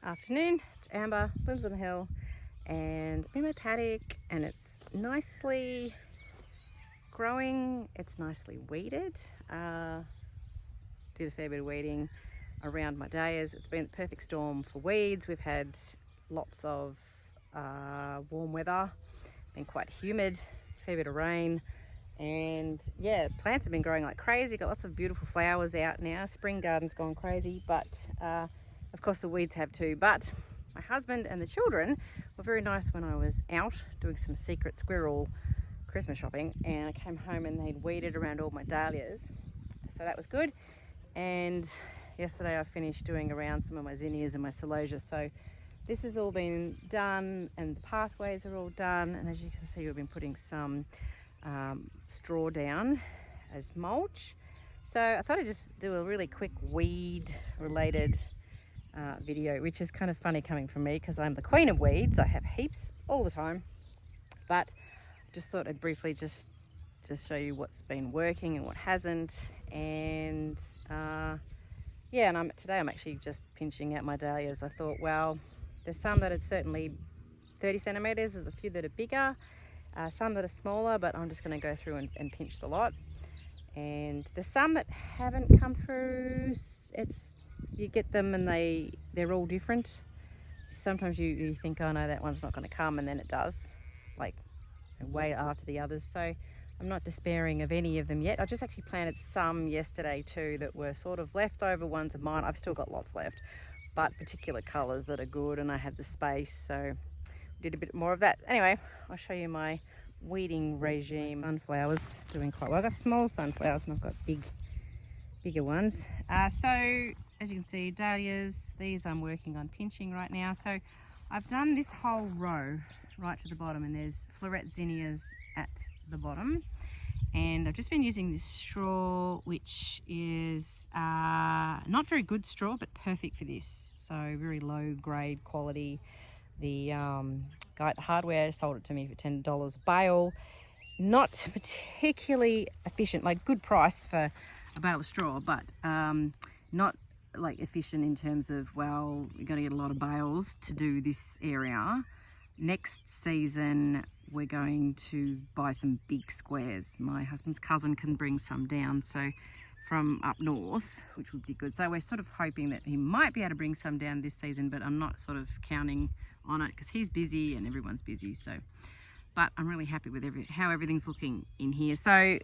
Afternoon, it's Amber, lives on the hill, and I'm in my paddock, and it's nicely growing. It's nicely weeded. Did a fair bit of weeding around my dahlias. It's been the perfect storm for weeds. We've had lots of warm weather, been quite humid, fair bit of rain, and yeah, plants have been growing like crazy. Got lots of beautiful flowers out now. Spring garden's gone crazy, but of course the weeds have too. But my husband and the children were very nice when I was out doing some secret squirrel Christmas shopping, and I came home and they'd weeded around all my dahlias, so that was good. And yesterday I finished doing around some of my zinnias and my celosia, so this has all been done and the pathways are all done. And as you can see, we've been putting some straw down as mulch. So I thought I'd just do a really quick weed related video, which is kind of funny coming from me because I'm the queen of weeds. I have heaps all the time, but just thought I'd briefly just show you what's been working and what hasn't. And yeah, and today I'm actually just pinching out my dahlias. I thought, well, there's some that are certainly 30 centimeters, there's a few that are bigger, some that are smaller, but I'm just going to go through and pinch the lot. And there's some that haven't come through. You get them and they're all different. Sometimes you think, oh no, that one's not going to come, and then it does, like way after the others. So I'm not despairing of any of them yet. I just actually planted some yesterday too that were sort of leftover ones of mine. I've still got lots left, but particular colours that are good, and I had the space, so did a bit more of that. Anyway, I'll show you my weeding regime. Sunflowers doing quite well. I've got small sunflowers and I've got bigger ones. So as you can see, dahlias, these I'm working on pinching right now. So I've done this whole row right to the bottom, and there's floret zinnias at the bottom. And I've just been using this straw, which is not very good straw, but perfect for this. So very low grade quality. The guy at the hardware sold it to me for $10 a bale. Not particularly efficient, like good price for a bale of straw, but not like efficient in terms of, well, you're going to get a lot of bales to do this area. Next season we're going to buy some big squares. My husband's cousin can bring some down, so from up north, which would be good. So we're sort of hoping that he might be able to bring some down this season, but I'm not sort of counting on it because he's busy and everyone's busy. So, but I'm really happy with how everything's looking in here. So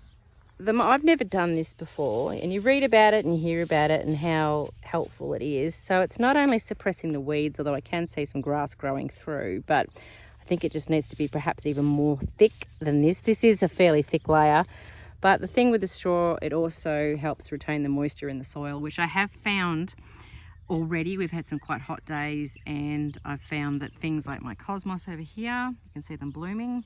I've never done this before, and you read about it and you hear about it and how helpful it is. So it's not only suppressing the weeds, although I can see some grass growing through, but I think it just needs to be perhaps even more thick than this. This is a fairly thick layer, but the thing with the straw, it also helps retain the moisture in the soil, which I have found already. We've had some quite hot days, and I've found that things like my cosmos over here, you can see them blooming,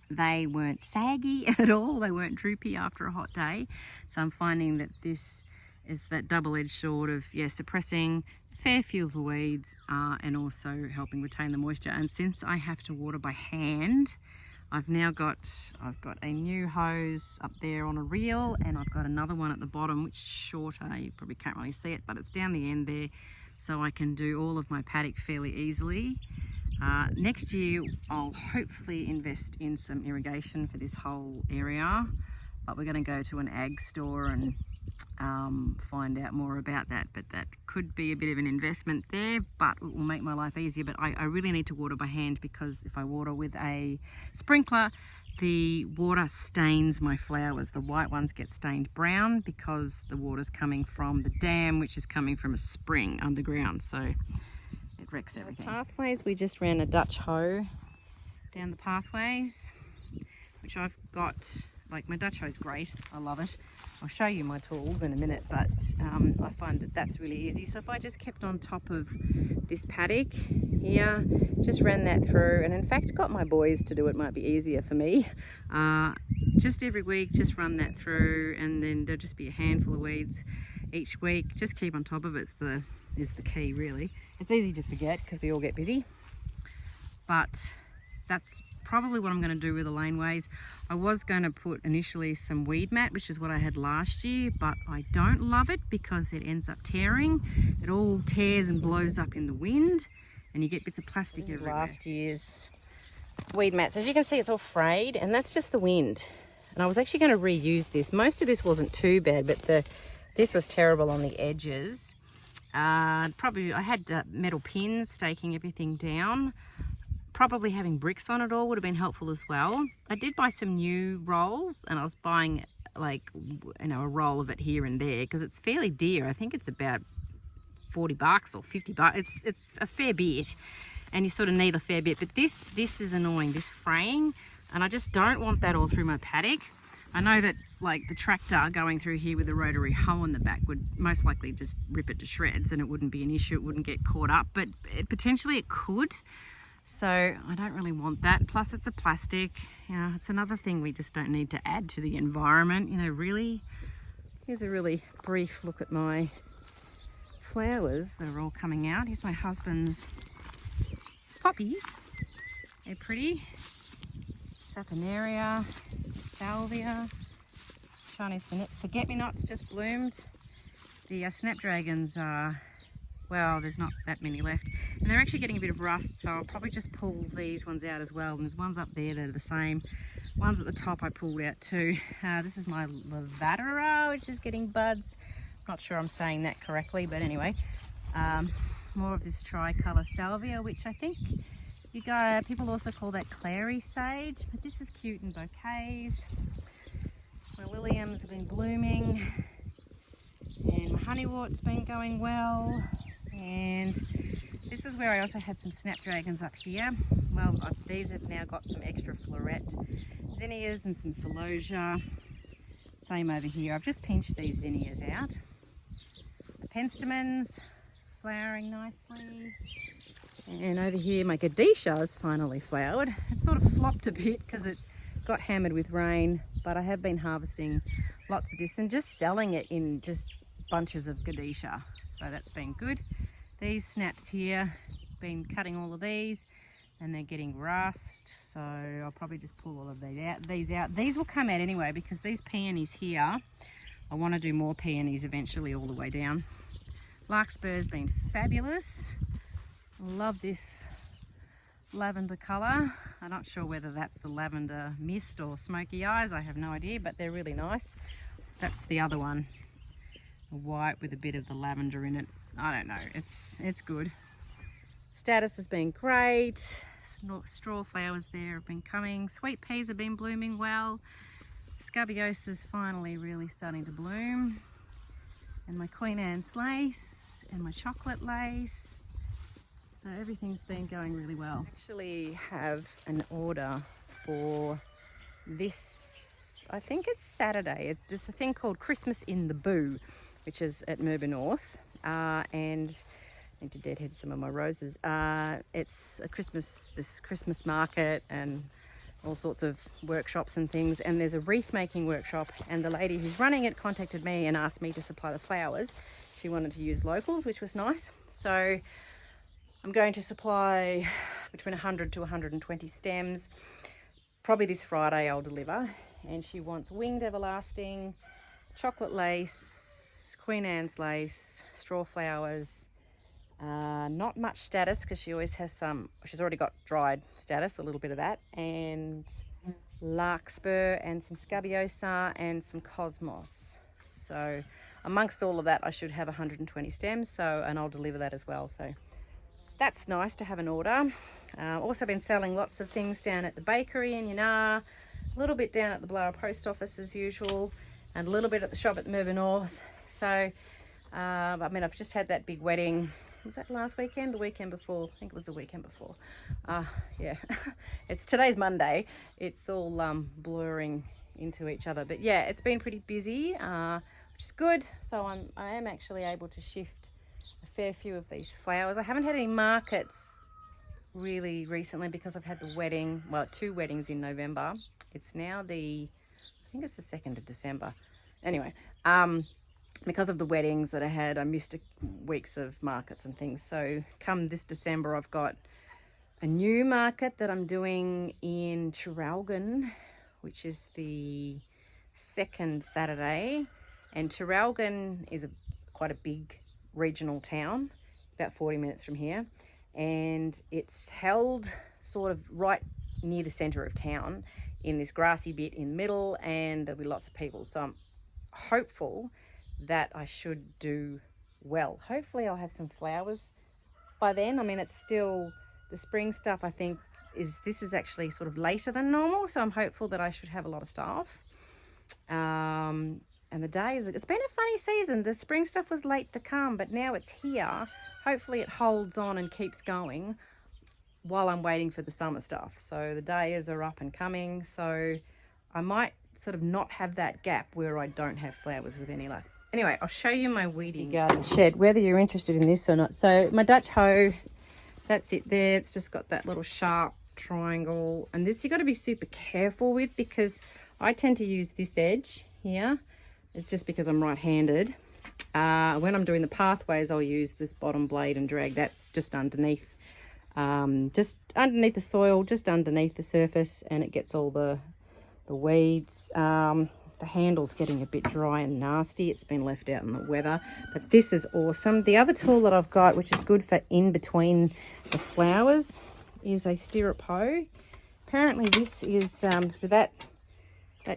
they weren't saggy at all. They weren't droopy after a hot day. So I'm finding that this is that double-edged sword of, yeah, suppressing a fair few of the weeds and also helping retain the moisture. And since I have to water by hand, I've got a new hose up there on a reel, and I've got another one at the bottom, which is shorter. You probably can't really see it, but it's down the end there, so I can do all of my paddock fairly easily. Next year I'll hopefully invest in some irrigation for this whole area, but we're going to go to an ag store and find out more about that. But that could be a bit of an investment there, but it will make my life easier. But I really need to water by hand, because if I water with a sprinkler, the water stains my flowers. The white ones get stained brown because the water's coming from the dam, which is coming from a spring underground, so it wrecks everything. The pathways, we just ran a Dutch hoe down the pathways, which I've got. Like, my Dutch hoe's great, I love it. I'll show you my tools in a minute, but I find that that's really easy. So if I just kept on top of this paddock here, just ran that through, and in fact got my boys to do it, might be easier for me. Just every week, just run that through, and then there'll just be a handful of weeds each week. Just keep on top of it is the key, really. It's easy to forget because we all get busy, but that's probably what I'm going to do with the laneways. I was going to put initially some weed mat, which is what I had last year, but I don't love it because it ends up tearing. It all tears and blows up in the wind, and you get bits of plastic everywhere. Last year's weed mats. As you can see, it's all frayed, and that's just the wind. And I was actually going to reuse this. Most of this wasn't too bad, but this was terrible on the edges. Probably I had metal pins staking everything down. Probably having bricks on it all would have been helpful as well. I did buy some new rolls, and I was buying like, you know, a roll of it here and there because it's fairly dear. I think it's about $40 or $50. It's a fair bit, and you sort of need a fair bit. But this is annoying, this fraying, and I just don't want that all through my paddock. I know that like the tractor going through here with a rotary hoe in the back would most likely just rip it to shreds, and it wouldn't be an issue, it wouldn't get caught up, but potentially it could. So I don't really want that. Plus it's a plastic, you know, it's another thing we just don't need to add to the environment, you know, really. Here's a really brief look at my flowers that are all coming out. Here's my husband's poppies. They're pretty. Saponaria, salvia, Chinese forget-me-nots just bloomed. The snapdragons are, well, there's not that many left, and they're actually getting a bit of rust, so I'll probably just pull these ones out as well. And there's ones up there that are the same. Ones at the top I pulled out too. This is my lavandera, which is getting buds. Not sure I'm saying that correctly, but anyway. More of this tricolour salvia, which I think people also call that clary sage, but this is cute in bouquets. My williams have been blooming, and my honeywort's been going well, and this is where I also had some snapdragons up here. Well, these have now got some extra floret zinnias and some celosia. Same over here. I've just pinched these zinnias out. The penstemons flowering nicely. And over here my gadisha has finally flowered. It sort of flopped a bit because it got hammered with rain, but I have been harvesting lots of this and just selling it in just bunches of gadisha, so that's been good. These snaps here, been cutting all of these, and they're getting rust, so I'll probably just pull all of these out. These will come out anyway because these peonies here, I want to do more peonies eventually all the way down. Larkspur's been fabulous. Love this lavender colour. I'm not sure whether that's the lavender mist or smoky eyes, I have no idea, but they're really nice. That's the other one, white with a bit of the lavender in it. I don't know, it's good. Status has been great. Straw flowers there have been coming. Sweet peas have been blooming well. Scabiosa's finally really starting to bloom. And my Queen Anne's lace and my chocolate lace. So everything's been going really well. I actually have an order for this, I think it's Saturday. There's a thing called Christmas in the Boo, which is at Merber North. And I need to deadhead some of my roses. It's a this Christmas market and all sorts of workshops and things. And there's a wreath making workshop, and the lady who's running it contacted me and asked me to supply the flowers. She wanted to use locals, which was nice. So I'm going to supply between 100 to 120 stems. Probably this Friday I'll deliver. And she wants winged everlasting, chocolate lace, Queen Anne's lace, straw flowers. Not much status because she always has some, she's already got dried status, a little bit of that, and larkspur and some scabiosa and some cosmos. So amongst all of that I should have 120 stems, and I'll deliver that as well. So that's nice to have an order. Also been selling lots of things down at the bakery in Yannar, a little bit down at the Blower Post Office as usual, and a little bit at the shop at Merber North. So I mean, I've just had that big wedding. Was that last weekend? The weekend before? I think it was the weekend before. Yeah, today's Monday. It's all blurring into each other, but yeah, it's been pretty busy, which is good. So I am actually able to shift a fair few of these flowers. I haven't had any markets really recently because I've had the wedding, well, 2 weddings in November. It's now I think it's the 2nd of December. Anyway, because of the weddings that I had, I missed weeks of markets and things. So come this December, I've got a new market that I'm doing in Traralgon, which is the second Saturday. And Traralgon is quite a big regional town, about 40 minutes from here. And it's held sort of right near the centre of town in this grassy bit in the middle, and there'll be lots of people. So I'm hopeful that I should do well. Hopefully I'll have some flowers by then. I mean, it's still the spring stuff, I think this is actually sort of later than normal, so I'm hopeful that I should have a lot of staff. And the days, it's been a funny season. The spring stuff was late to come, but now it's here. Hopefully it holds on and keeps going while I'm waiting for the summer stuff. So the dahlias are up and coming, so I might sort of not have that gap where I don't have flowers with any luck. Anyway, I'll show you my weeding garden shed, whether you're interested in this or not. So my Dutch hoe, that's it there. It's just got that little sharp triangle. And this you've got to be super careful with, because I tend to use this edge here. It's just because I'm right-handed. When I'm doing the pathways, I'll use this bottom blade and drag that just underneath the soil, just underneath the surface, and it gets all the weeds. The handle's getting a bit dry and nasty. It's been left out in the weather, but this is awesome. The other tool that I've got, which is good for in between the flowers, is a stirrup hoe. Apparently this is, so that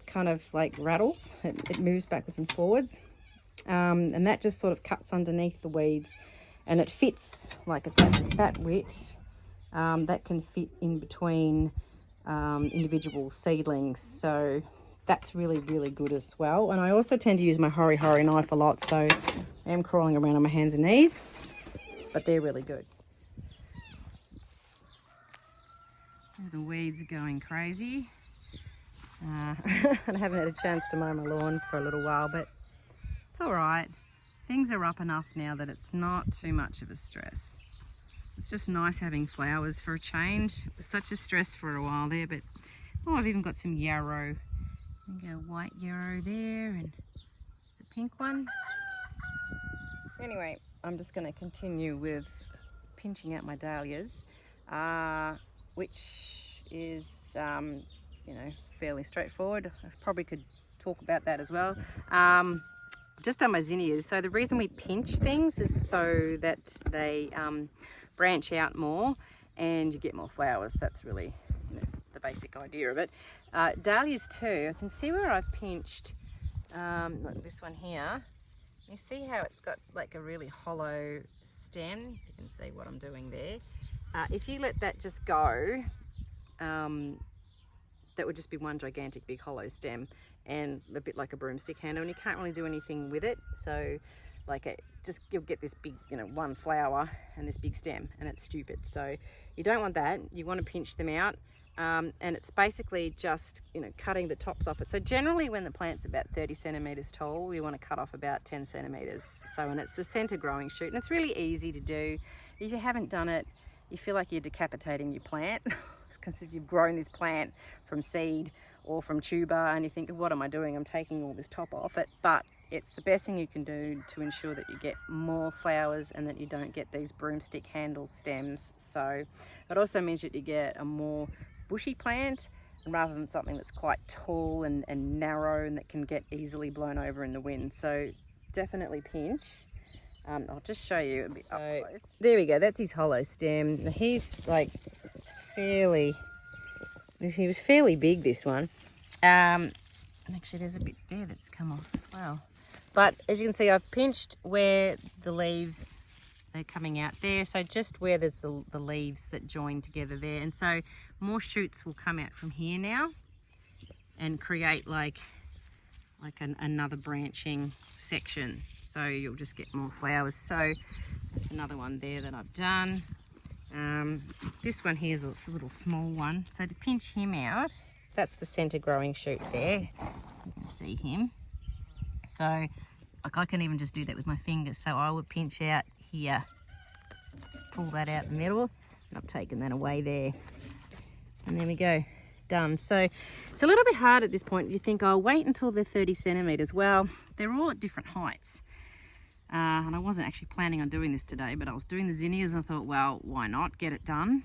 kind of like rattles. It moves backwards and forwards. And that just sort of cuts underneath the weeds, and it fits like at that width. That can fit in between individual seedlings, so that's really, really good as well. And I also tend to use my hori knife a lot, so I am crawling around on my hands and knees, but they're really good. The weeds are going crazy. And I haven't had a chance to mow my lawn for a little while, but it's all right. Things are up enough now that it's not too much of a stress. It's just nice having flowers for a change. It was such a stress for a while there, but oh, I've even got some yarrow. I've got a white yarrow there, and it's a pink one. Anyway, I'm just going to continue with pinching out my dahlias, which is, you know, fairly straightforward. I probably could talk about that as well. Just on my zinnias. So the reason we pinch things is so that they branch out more and you get more flowers. That's really, you know, the basic idea of it. Dahlias too, I can see where I've pinched, like this one here. You see how it's got like a really hollow stem? You can see what I'm doing there. If you let that just go, that would just be one gigantic big hollow stem and a bit like a broomstick handle, and you can't really do anything with it. So like you'll get this big, you know, one flower and this big stem, and it's stupid. So you don't want that. You want to pinch them out. And it's basically just, you know, cutting the tops off it. So generally when the plant's about 30 centimeters tall, we want to cut off about 10 centimeters. So, and it's the center growing shoot, and it's really easy to do. If you haven't done it, you feel like you're decapitating your plant because you've grown this plant from seed or from tuber, and you think, what am I doing? I'm taking all this top off it. But it's the best thing you can do to ensure that you get more flowers and that you don't get these broomstick handle stems. So it also means that you get a more bushy plant rather than something that's quite tall and narrow and that can get easily blown over in the wind. So definitely pinch. I'll just show you a bit up close. There we go, that's his hollow stem. He's like he was fairly big, this one. And actually there's a bit there that's come off as well. But as you can see, I've pinched where the leaves are coming out there. So just where there's the leaves that join together there. And so more shoots will come out from here now and create like another branching section. So you'll just get more flowers. So that's another one there that I've done. This one here is a little small one. So to pinch him out, that's the center growing shoot there. You can see him. So like I can even just do that with my fingers. So I would pinch out here, pull that out the middle, and I've taken that away there. And there we go, done. So it's a little bit hard at this point. You think, I'll wait until they're 30 centimeters. Well, they're all at different heights. And I wasn't actually planning on doing this today, but I was doing the zinnias and I thought, well, why not get it done?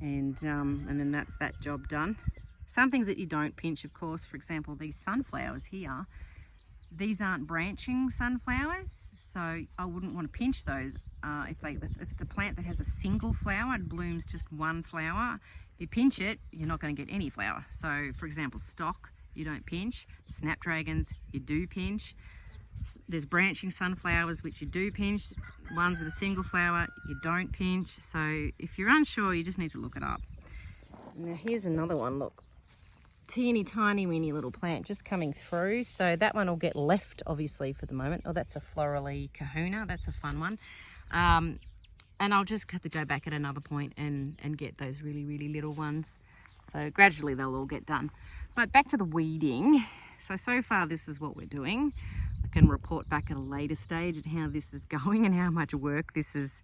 and then that's that job done. Some things that you don't pinch, of course, for example, these sunflowers here, these aren't branching sunflowers, so I wouldn't want to pinch those. If it's a plant that has a single flower, it blooms just one flower, if you pinch it, you're not going to get any flower. So for example, stock, you don't pinch. Snapdragons, you do pinch. There's branching sunflowers which you do pinch. Ones with a single flower, you don't pinch. So if you're unsure, you just need to look it up. Now here's another one, look. Teeny tiny weeny little plant just coming through, so that one will get left obviously for the moment. Oh, that's a florally kahuna, that's a fun one. And I'll just have to go back at another point and get those really little ones, so gradually they'll all get done. But back to the weeding. So far this is what we're doing. I can report back at a later stage at how this is going and how much work this is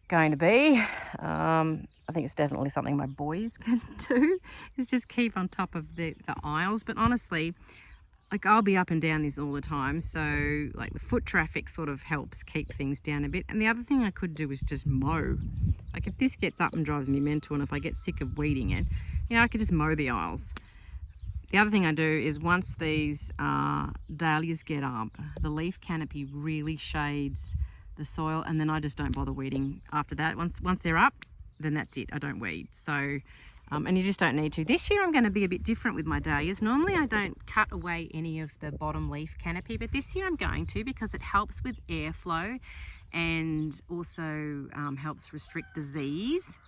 going to be. I think it's definitely something my boys can do, is just keep on top of the aisles. But honestly, like, I'll be up and down this all the time, so like the foot traffic sort of helps keep things down a bit. And the other thing I could do is just mow. Like if this gets up and drives me mental, and if I get sick of weeding it, you know, I could just mow the aisles. The other thing I do is once these dahlias get up, the leaf canopy really shades the soil, and then I just don't bother weeding after that. Once they're up, then that's it, I don't weed. So and you just don't need to. This year I'm going to be a bit different with my dahlias. Normally I don't cut away any of the bottom leaf canopy, but this year I'm going to, because it helps with airflow and also helps restrict disease.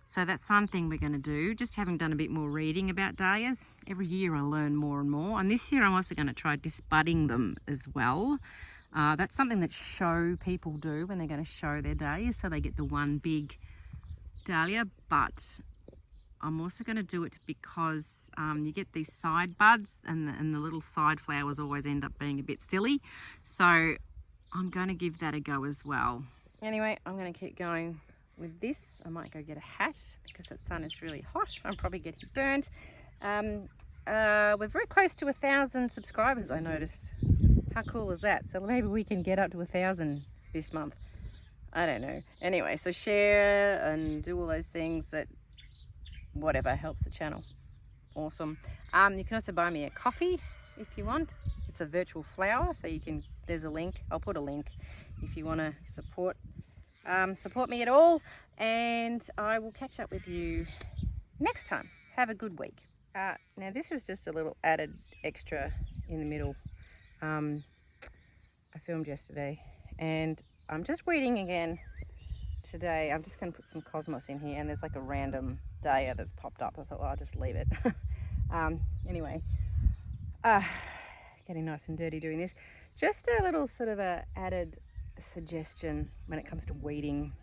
So that's one thing we're going to do, just having done a bit more reading about dahlias. Every year I learn more and more, and this year I'm also going to try disbudding them as well. That's something that show people do when they're going to show their dahlias, so they get the one big dahlia. But I'm also going to do it because you get these side buds, and the little side flowers always end up being a bit silly. So I'm going to give that a go as well. Anyway, I'm going to keep going with this. I might go get a hat because that sun is really hot. I'm probably getting burnt. We're very close to 1,000 subscribers, I noticed. How cool is that? So maybe we can get up to 1,000 this month. I don't know. Anyway, so share and do all those things that whatever helps the channel. Awesome. You can also buy me a coffee if you want. It's a virtual flower, so you can, there's a link. I'll put a link if you want to support me at all, and I will catch up with you next time. Have a good week. Now this is just a little added extra in the middle. I filmed yesterday, and I'm just weeding again today. I'm just going to put some cosmos in here, and there's like a random dahlia that's popped up. I thought, well, I'll just leave it. Anyway, getting nice and dirty doing this. Just a little sort of a added suggestion when it comes to weeding.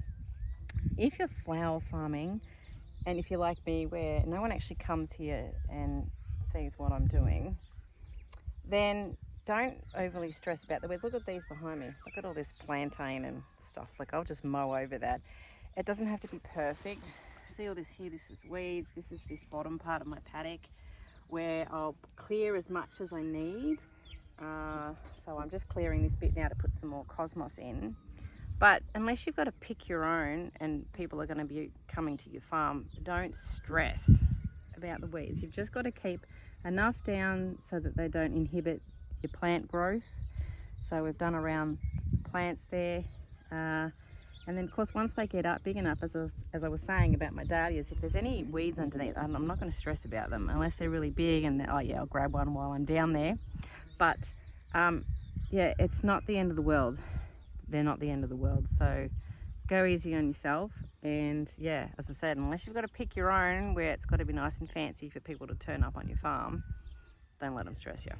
If you're flower farming, and if you're like me where no one actually comes here and sees what I'm doing, then don't overly stress about the weeds. Look at these behind me. Look at all this plantain and stuff. Like, I'll just mow over that. It doesn't have to be perfect. See all this here? This is weeds. This is this bottom part of my paddock where I'll clear as much as I need. So I'm just clearing this bit now to put some more cosmos in. But unless you've got to pick your own and people are going to be coming to your farm, don't stress about the weeds. You've just got to keep enough down so that they don't inhibit your plant growth. So we've done around the plants there. And then of course, once they get up big enough, as I was saying about my dahlias, if there's any weeds underneath, I'm not going to stress about them unless they're really big and oh yeah, I'll grab one while I'm down there. But yeah, it's not the end of the world. They're not the end of the world. So go easy on yourself. And yeah, as I said, unless you've got to pick your own where it's got to be nice and fancy for people to turn up on your farm, don't let them stress you.